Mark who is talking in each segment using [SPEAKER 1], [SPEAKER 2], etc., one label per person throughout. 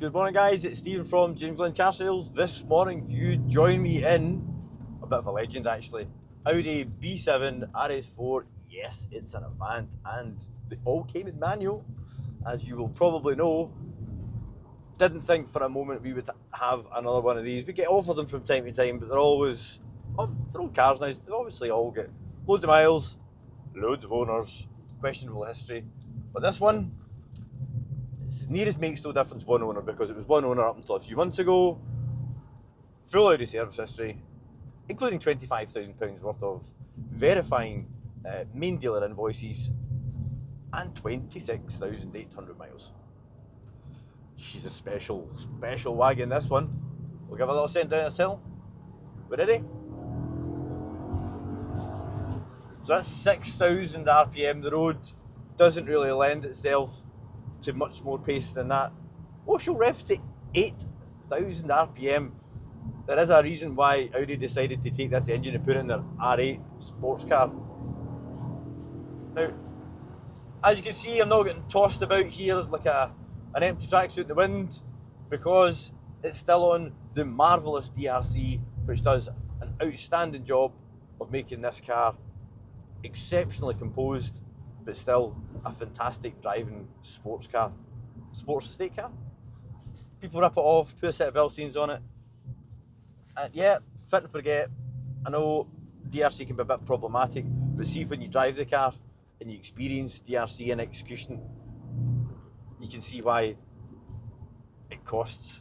[SPEAKER 1] Good morning guys, it's Stephen from Glen Car Sales. This morning you join me in a bit of a legend actually. Audi B7 RS4, yes it's an Avant and they all came in manual, as you will probably know. Didn't think for a moment we would have another one of these. We get offered them from time to time, but they're always, they're old cars now, they obviously all get loads of miles, loads of owners, questionable history. But this one, it's as near as makes no difference one owner, because it was one owner up until a few months ago, full Audi service history, including £25,000 worth of verifying main dealer invoices and 26,800 miles. She's a special wagon, this one. We'll give a little send down this hill. We ready? So that's 6,000 RPM. The road doesn't really lend itself to much more pace than that. Oh, she'll rev to 8,000 RPM. There is a reason why Audi decided to take this engine and put it in their R8 sports car. Now, as you can see, I'm not getting tossed about here like an empty tracksuit in the wind, because it's still on the marvellous DRC, which does an outstanding job of making this car exceptionally composed, but still a fantastic driving sports car, sports estate car. People rip it off, put a set of Bilsteins on it, and yeah, fit and forget. I know DRC can be a bit problematic, but see, when you drive the car and you experience DRC in execution, you can see why it costs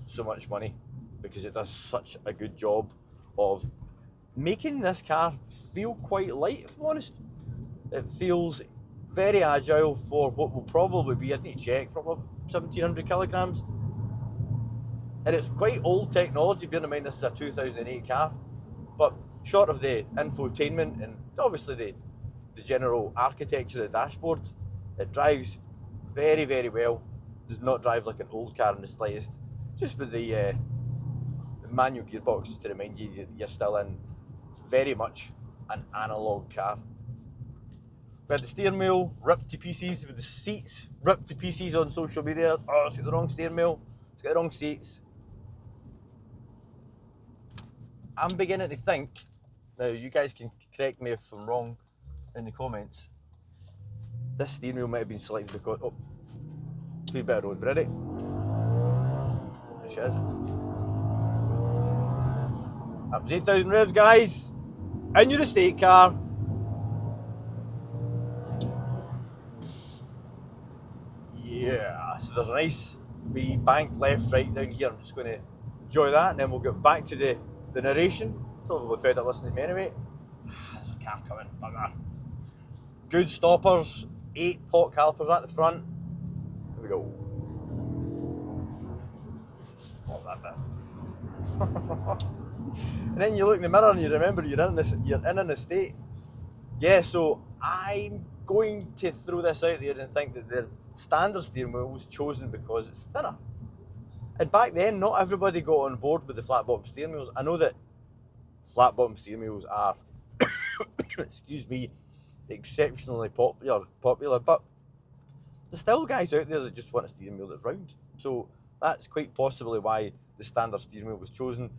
[SPEAKER 1] so much money, because it does such a good job of making this car feel quite light, if I'm honest. It feels very agile for what will probably be, I need to check, probably 1,700 kilograms. And it's quite old technology, bearing in mind this is a 2008 car. But short of the infotainment and obviously the general architecture of the dashboard, it drives very, very well. Does not drive like an old car in the slightest. Just with the manual gearbox to remind you that you're still in very much an analog car. We had the steering wheel ripped to pieces, with the seats ripped to pieces on social media. Oh, it's got the wrong steering wheel, it's got the wrong seats. I'm beginning to think, now you guys can correct me if I'm wrong in the comments, this steering wheel might have been selected because, oh, clear bit of road, ready? There she is. That was 8,000 revs, guys, in your estate car. Yeah, so there's a nice wee bank left right down here. I'm just going to enjoy that, and then we'll get back to the narration. Probably fed up listening to me anyway. There's a car coming, bugger. Good stoppers, 8 pot calipers at the front. Here we go. Oh, that bit. And then you look in the mirror and you remember you're in an estate. Yeah, so I'm going to throw this out there and think that the standard steering wheel was chosen because it's thinner. And back then, not everybody got on board with the flat bottom steering wheels. I know that flat bottom steering wheels are, excuse me, exceptionally popular, but there's still guys out there that just want a steering wheel that's round. So that's quite possibly why the standard steering wheel was chosen.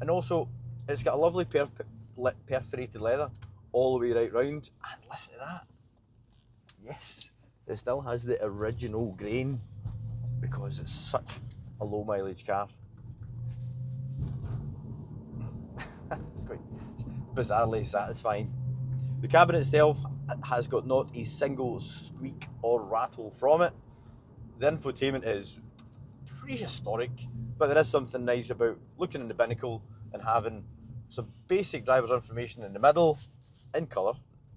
[SPEAKER 1] And also, it's got a lovely perforated leather all the way right round. And listen to that. Yes, it still has the original grain because it's such a low mileage car. It's quite bizarrely satisfying. The cabin itself has got not a single squeak or rattle from it. The infotainment is prehistoric, but there is something nice about looking in the binnacle and having some basic driver's information in the middle, in colour,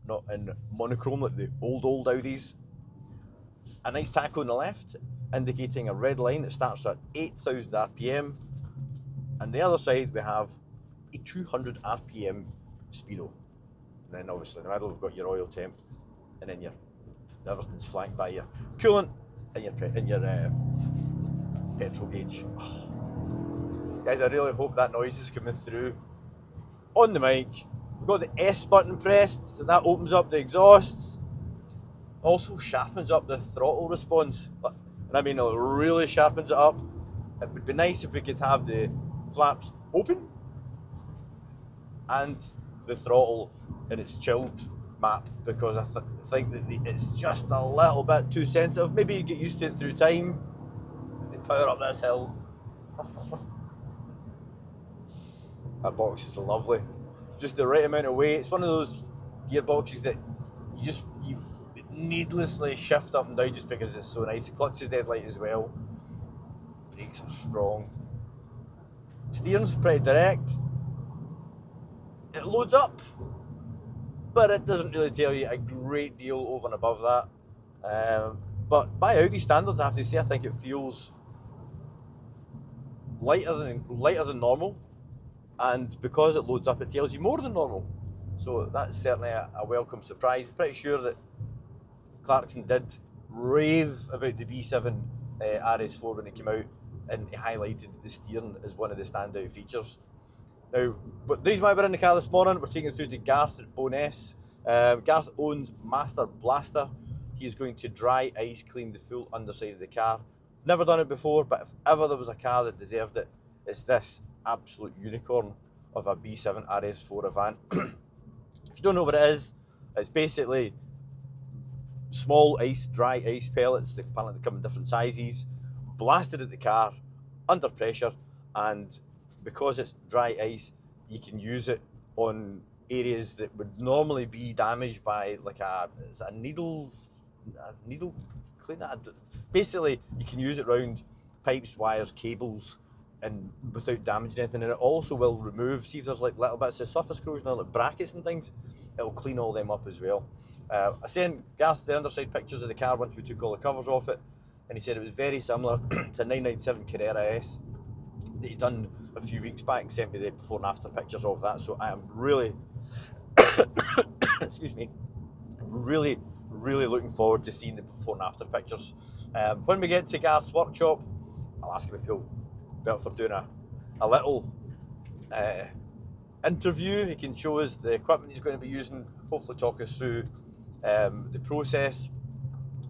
[SPEAKER 1] not in monochrome like the old Audis. A nice tacho on the left, indicating a red line that starts at 8,000 RPM. And the other side we have a 200 RPM speedo. And then obviously in the middle we've got your oil temp, and then everything's flanked by your coolant and your petrol gauge. Oh. Guys, I really hope that noise is coming through on the mic. We've got the S button pressed, so that opens up the exhausts. Also sharpens up the throttle response, and I mean it really sharpens it up. It would be nice if we could have the flaps open and the throttle in its chilled map, because I think that it's just a little bit too sensitive. Maybe you get used to it through time. They power up this hill. That box is lovely. Just the right amount of weight. It's one of those gearboxes that you needlessly shift up and down just because it's so nice. The clutch is dead light as well. Brakes are strong. Steering's pretty direct. It loads up, but it doesn't really tell you a great deal over and above that. But by Audi standards, I have to say, I think it feels lighter than normal, and because it loads up, it tells you more than normal. So that's certainly a welcome surprise. I'm pretty sure that Clarkson did rave about the B7 RS4 when it came out, and he highlighted the steering as one of the standout features. Now, but the reason why we're in the car this morning, we're taking it through to Garth at Boness. Garth owns Master Blaster. He's going to dry ice clean the full underside of the car. Never done it before, but if ever there was a car that deserved it, it's this absolute unicorn of a B7 RS4 Avant. If you don't know what it is, it's basically small dry ice pellets that apparently come in different sizes, blasted at the car under pressure, and because it's dry ice, you can use it on areas that would normally be damaged by like a needle cleaner. Basically, you can use it around pipes, wires, cables, and without damaging anything. And it also will remove, see if there's like little bits of surface corrosion or like brackets and things, it'll clean all them up as well. I sent Garth the underside pictures of the car once we took all the covers off it, and he said it was very similar to a 997 Carrera S that he'd done a few weeks back. Sent me the before and after pictures of that, so I am really excuse me, really looking forward to seeing the before and after pictures. When we get to Garth's workshop, I'll ask him if he'll be up for doing a little interview. He can show us the equipment he's going to be using, hopefully talk us through the process,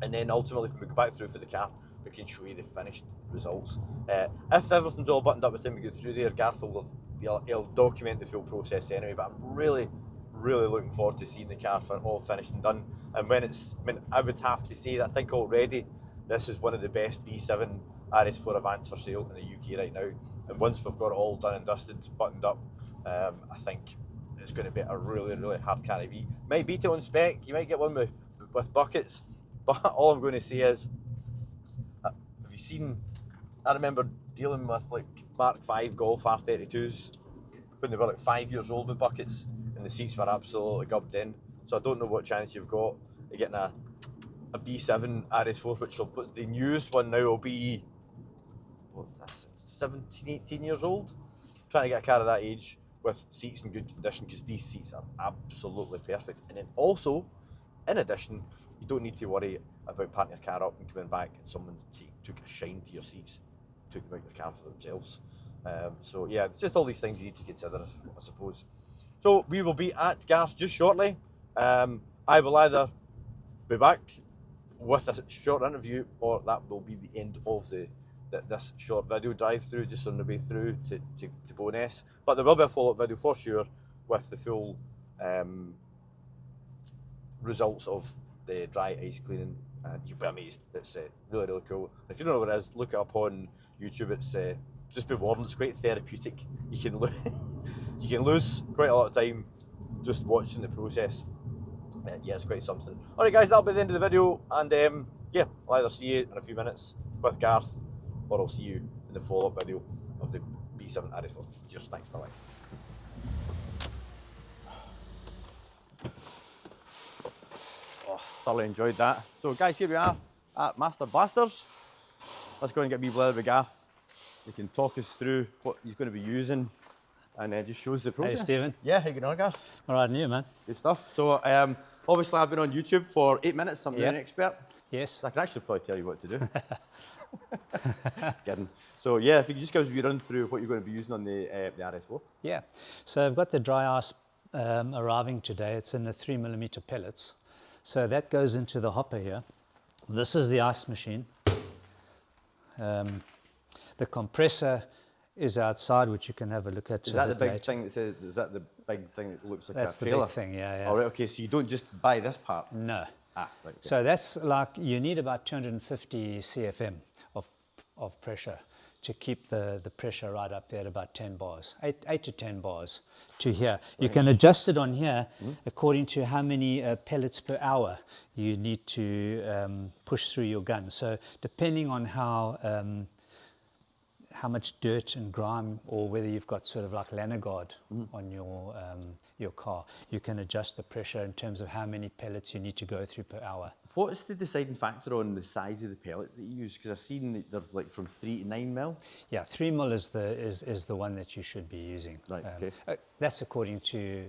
[SPEAKER 1] and then ultimately when we go back through for the car, we can show you the finished results. If everything's all buttoned up by the time we get through there, Garth he'll document the full process anyway, but I'm really looking forward to seeing the car all finished and done. And I would have to say that I think already this is one of the best B7 RS4 Avants for sale in the UK right now. And once we've got it all done and dusted, buttoned up, I think it's going to be a really hard car to beat. Might beat it on spec, you might get one with buckets, but all I'm going to say is, have you seen, I remember dealing with like Mark V Golf R32s when they were like 5 years old with buckets, and the seats were absolutely gubbed in. So I don't know what chance you've got of getting a B7 RS4, which the newest one now will be 17, 18 years old. Trying to get a car of that age with seats in good condition, because these seats are absolutely perfect. And then also, in addition, you don't need to worry about parking your car up and coming back and someone took a shine to your seats, took them out your car for themselves. So yeah, it's just all these things you need to consider, I suppose. So we will be at Garth just shortly. I will either be back with a short interview, or that will be the end of this short video drive through, just on the way through to Boness. But there will be a follow-up video for sure with the full results of the dry ice cleaning, and you'll be amazed. It's really cool. If you don't know what it is, look it up on YouTube. It's just be warned, it's quite therapeutic. You can lose quite a lot of time just watching the process. Yeah, it's quite something. Alright guys, that'll be the end of the video, and yeah, I'll either see you in a few minutes with Garth, or I'll see you in the follow-up video of the B7 RS4. Cheers, thanks, bye-bye. Oh, thoroughly enjoyed that. So guys, here we are at Master Blasters. Let's go and get a wee blather with Garth. He can talk us through what he's going to be using, and just shows the process.
[SPEAKER 2] Hey Stephen.
[SPEAKER 1] Yeah, how you going on, Garth?
[SPEAKER 2] All right, and you, man?
[SPEAKER 1] Good stuff. So obviously I've been on YouTube for 8 minutes. I'm an expert.
[SPEAKER 2] Yes.
[SPEAKER 1] I can actually probably tell you what to do. Kidding. So yeah, if you could just give us a wee run through what you're going to be using on the RS4.
[SPEAKER 2] Yeah. So I've got the dry ice arriving today. It's in the 3mm pellets. So that goes into the hopper here. This is the ice machine. The The compressor is outside, which you can have a look at.
[SPEAKER 1] Is that the big thing that says? Is that the big thing that looks like
[SPEAKER 2] That's
[SPEAKER 1] a trailer?
[SPEAKER 2] the big thing, yeah.
[SPEAKER 1] All right, okay. So you don't just buy this part.
[SPEAKER 2] No.
[SPEAKER 1] Ah, right. Okay.
[SPEAKER 2] So that's like, you need about 250 CFM of pressure to keep the pressure right up there at about 10 bars, 8 to 10 bars to here. You can adjust it on here according to how many pellets per hour you need to push through your gun. So depending on how much dirt and grime, or whether you've got sort of like Lanagard on your car, you can adjust the pressure in terms of how many pellets you need to go through per hour.
[SPEAKER 1] What's the deciding factor on the size of the pellet that you use? Because I've seen that there's like from 3 to 9 mil.
[SPEAKER 2] Yeah, 3 mil is the one that you should be using.
[SPEAKER 1] Right. Okay.
[SPEAKER 2] That's according to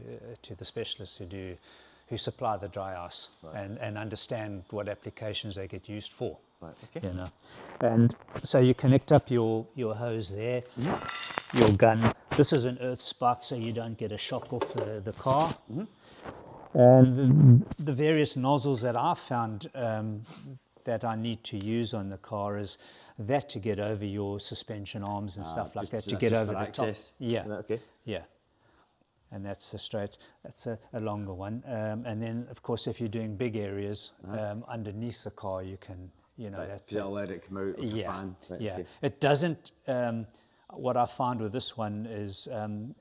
[SPEAKER 2] the specialists who supply the dry ice, and understand what applications they get used for.
[SPEAKER 1] Right. Okay.
[SPEAKER 2] You know, and so you connect up your hose there, your gun. This is an earth spark, so you don't get a shock off the car. And the various nozzles that I've found that I need to use on the car is that to get over your suspension arms and stuff like that, to get over the
[SPEAKER 1] access.
[SPEAKER 2] top. Yeah.
[SPEAKER 1] Okay.
[SPEAKER 2] Yeah. And that's a longer one. And then, of course, if you're doing big areas underneath the car, you can, you know,
[SPEAKER 1] that'll let it come out with the fan. Right,
[SPEAKER 2] yeah.
[SPEAKER 1] Okay.
[SPEAKER 2] It doesn't. What I find with this one is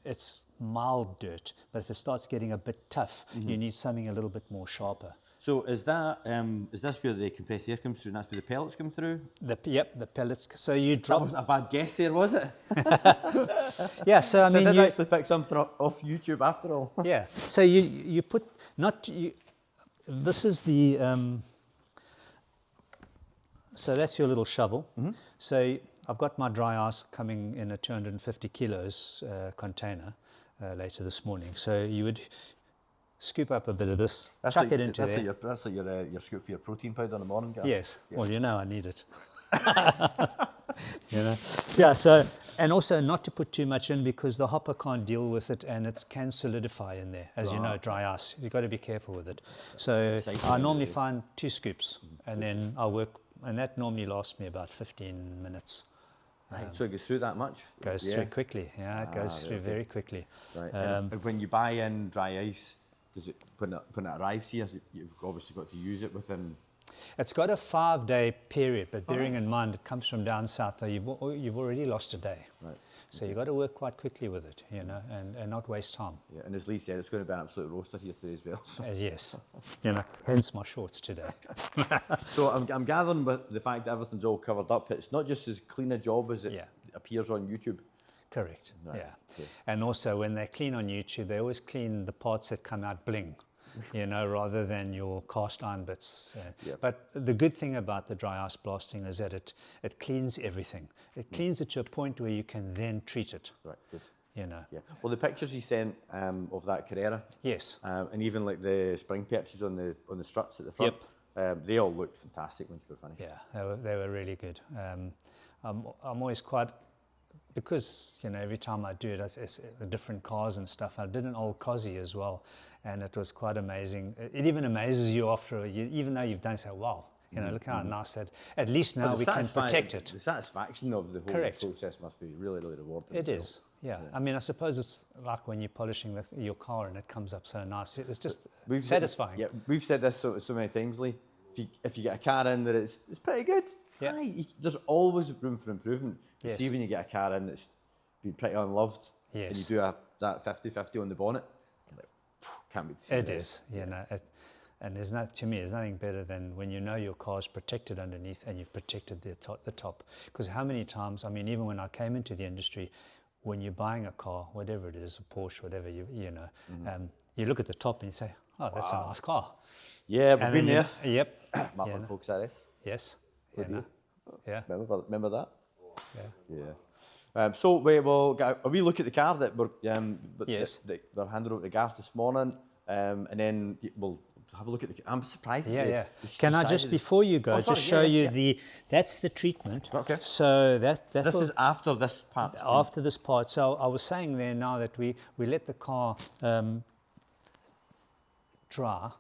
[SPEAKER 2] it's mild dirt, but if it starts getting a bit tough, you need something a little bit more sharper.
[SPEAKER 1] So is this where the compressed air comes through, and that's where the pellets come through?
[SPEAKER 2] Yep, the pellets. So you drop.
[SPEAKER 1] That wasn't a bad guess there, was it?
[SPEAKER 2] Yeah. So I mean,
[SPEAKER 1] I did actually pick something off YouTube after all.
[SPEAKER 2] Yeah. So you put not you. This is the. So that's your little shovel. So I've got my dry ice coming in a 250 kilos container later this morning. So you would scoop up a bit of this, chuck it into there.
[SPEAKER 1] That's like your scoop for your protein powder in the morning, Garth.
[SPEAKER 2] Yes. Well, you know I need it. You know. Yeah. So, and also not to put too much in, because the hopper can't deal with it, and it can solidify in there. As you know, dry ice. You've got to be careful with it. So I normally find 2 scoops, and then I'll work. And that normally lasts me about 15 minutes.
[SPEAKER 1] Right, so it goes through that much?
[SPEAKER 2] Goes through quickly, yeah, it goes through very quickly.
[SPEAKER 1] Right. And when you buy in dry ice, does it when it arrives here, you've obviously got to use it within?
[SPEAKER 2] It's got a 5-day period, but bearing in mind it comes from down south, so you've already lost a day. Right. So you've got to work quite quickly with it, you know, and not waste time.
[SPEAKER 1] Yeah, and as Lee said, it's going to be an absolute roaster here today as well. So.
[SPEAKER 2] Yes, you know, hence my shorts today.
[SPEAKER 1] So I'm gathering with the fact that everything's all covered up, it's not just as clean a job as it appears on YouTube.
[SPEAKER 2] Correct,
[SPEAKER 1] right.
[SPEAKER 2] yeah.
[SPEAKER 1] Okay.
[SPEAKER 2] And also when they clean on YouTube, they always clean the parts that come out bling. You know, rather than your cast iron bits. But the good thing about the dry ice blasting is that it cleans everything. It cleans it to a point where you can then treat it.
[SPEAKER 1] Right, good.
[SPEAKER 2] You know.
[SPEAKER 1] Yeah. Well, the pictures you sent of that Carrera.
[SPEAKER 2] Yes.
[SPEAKER 1] And even like the spring perches on the struts at the front. They all looked fantastic once they were finished.
[SPEAKER 2] Yeah, they were really good. I'm always quite. Because, you know, every time I do it, it's the different cars and stuff. I did an old Cosy as well, and it was quite amazing. It even amazes you after, even though you've done it, say, wow, you know, look how nice that, at least now we can protect it.
[SPEAKER 1] The satisfaction of the whole process must be really, really rewarding.
[SPEAKER 2] It is, yeah. I mean, I suppose it's like when you're polishing your car and it comes up so nice. It's just satisfying.
[SPEAKER 1] Yeah, we've said this so many times, Lee. If you get a car in that it's pretty good, there's always room for improvement.
[SPEAKER 2] Yes.
[SPEAKER 1] See, when you get a car in that's been pretty unloved, and you do that 50-50 on the bonnet, you're like, can't be the same.
[SPEAKER 2] It is, you know. And to me, there's nothing better than when you know your car's protected underneath and you've protected the top. Because how many times, I mean, even when I came into the industry, when you're buying a car, whatever it is, a Porsche, whatever, you know, you look at the top and you say, oh, that's a nice car.
[SPEAKER 1] Yeah, we've been there.
[SPEAKER 2] Yep.
[SPEAKER 1] Martin Focus RS.
[SPEAKER 2] Yes. Yeah.
[SPEAKER 1] Remember that?
[SPEAKER 2] Yeah.
[SPEAKER 1] So we look at the car that we're that we're handing over to Garth this morning, and then we'll have a look at the. I'm surprised.
[SPEAKER 2] Yeah. Can I just, before you go, just show you that's the treatment.
[SPEAKER 1] Okay.
[SPEAKER 2] So this
[SPEAKER 1] is after this part.
[SPEAKER 2] After this part. So I was saying there now that we let the car dry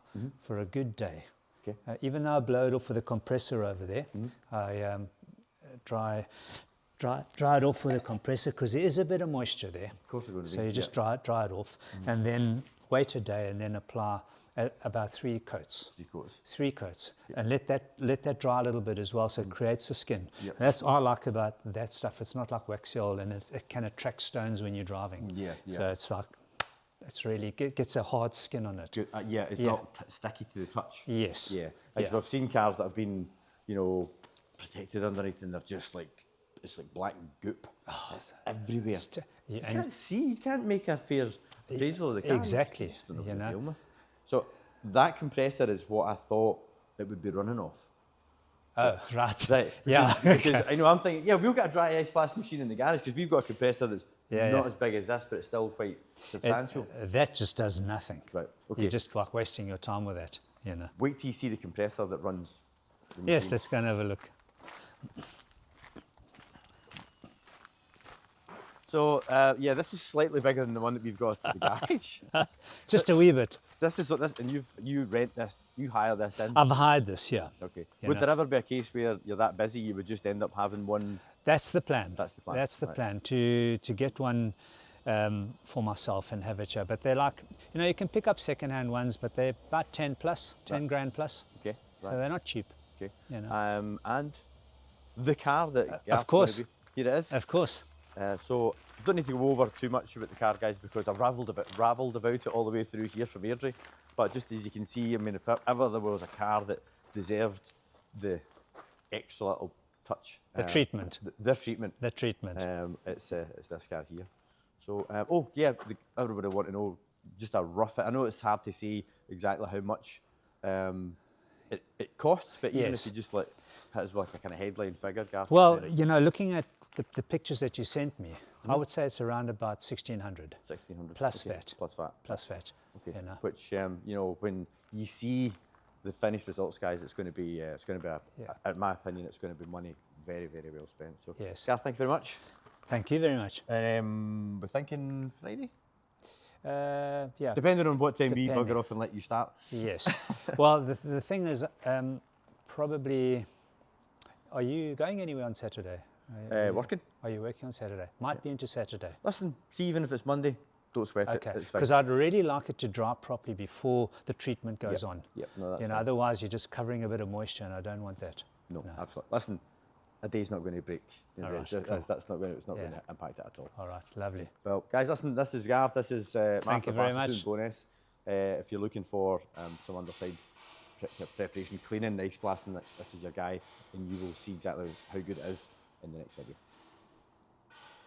[SPEAKER 2] for a good day. Okay. Even though I blow it off with the compressor over there, I dry dry it off with a compressor because there is a bit of moisture there.
[SPEAKER 1] Of course, going to be.
[SPEAKER 2] So you just dry it off, and then wait a day, and then apply about 3 coats.
[SPEAKER 1] 3 coats.
[SPEAKER 2] 3 coats, and let that dry a little bit as well, so it creates the skin.
[SPEAKER 1] Yep.
[SPEAKER 2] That's what I like about that stuff. It's not like waxy oil, and it can attract stones when you're driving.
[SPEAKER 1] Yeah.
[SPEAKER 2] So it's like, it's really gets a hard skin on it.
[SPEAKER 1] Good. Yeah, it's not sticky to the touch.
[SPEAKER 2] Yes.
[SPEAKER 1] Yeah. Like I've seen cars that have been, protected underneath, and they're just like, it's like black goop. It's everywhere. You can't see. You can't make a fair appraisal of the car.
[SPEAKER 2] Exactly.
[SPEAKER 1] It's just not gonna deal with. So that compressor is what I thought it would be running off.
[SPEAKER 2] Oh, right.
[SPEAKER 1] Right.
[SPEAKER 2] Yeah.
[SPEAKER 1] Because I know I'm thinking, we'll get a dry ice blast machine in the garage because we've got a compressor that's not as big as this, but it's still quite substantial.
[SPEAKER 2] That just does nothing.
[SPEAKER 1] Right. Okay.
[SPEAKER 2] You're just like wasting your time with that.
[SPEAKER 1] Wait till you see the compressor that runs the
[SPEAKER 2] Yes,
[SPEAKER 1] machine.
[SPEAKER 2] let's go and have a look.
[SPEAKER 1] So, this is slightly bigger than the one that we've got at the garage.
[SPEAKER 2] Just a wee bit.
[SPEAKER 1] This is what this, and you rent this, you hire this in.
[SPEAKER 2] I've hired this, yeah.
[SPEAKER 1] Okay. Would there ever be a case where you're that busy you would just end up having one?
[SPEAKER 2] That's the plan.
[SPEAKER 1] That's the plan.
[SPEAKER 2] That's the
[SPEAKER 1] Right.
[SPEAKER 2] plan, to get one for myself and have it here. But they're like, you can pick up second-hand ones, but they're about 10 plus, 10 grand plus.
[SPEAKER 1] Okay. Right.
[SPEAKER 2] So they're not cheap.
[SPEAKER 1] Okay.
[SPEAKER 2] And
[SPEAKER 1] the car that
[SPEAKER 2] of course.
[SPEAKER 1] Here it is.
[SPEAKER 2] Of course.
[SPEAKER 1] So don't need to go over too much about the car, guys, because I've rabbled about it all the way through here from Airdrie. But just as you can see, I mean, if ever there was a car that deserved the extra little touch,
[SPEAKER 2] The treatment.
[SPEAKER 1] The treatment.
[SPEAKER 2] The treatment.
[SPEAKER 1] It's this car here. So everybody want to know just a rough. I know it's hard to say exactly how much it costs, but even if you just hit us with a kind of headline figure, Garth.
[SPEAKER 2] Well, looking at the pictures that you sent me, I would say it's around about 1,600.
[SPEAKER 1] 1,600
[SPEAKER 2] Plus
[SPEAKER 1] okay.
[SPEAKER 2] VAT.
[SPEAKER 1] Plus VAT.
[SPEAKER 2] Plus VAT.
[SPEAKER 1] Okay. Which when you see the finished results, guys, it's going to be in my opinion, it's going to be money very, very well spent. So,
[SPEAKER 2] yes.
[SPEAKER 1] Garth, thank you very much.
[SPEAKER 2] Thank you very much.
[SPEAKER 1] And we're thinking Friday.
[SPEAKER 2] Yeah.
[SPEAKER 1] Depending on what time we bugger off and let you start.
[SPEAKER 2] Yes. Well, the thing is, probably, are you going anywhere on Saturday?
[SPEAKER 1] Working.
[SPEAKER 2] Are you working on Saturday? Might be into Saturday.
[SPEAKER 1] Listen, see, even if it's Monday, don't sweat it.
[SPEAKER 2] Okay.
[SPEAKER 1] It's fine.
[SPEAKER 2] Because I'd really like it to dry properly before the treatment goes on.
[SPEAKER 1] Yep. No, that's fine.
[SPEAKER 2] Otherwise you're just covering a bit of moisture, and I don't want that.
[SPEAKER 1] No, absolutely. Listen, a day's not going to break.
[SPEAKER 2] All right,
[SPEAKER 1] That's not going to impact it at all.
[SPEAKER 2] All right, lovely.
[SPEAKER 1] Well, guys, listen, this is Garth. This is
[SPEAKER 2] Thank you very much.
[SPEAKER 1] Bonus. If you're looking for some underside preparation, cleaning, ice blasting, this is your guy, and you will see exactly how good it is in the next video.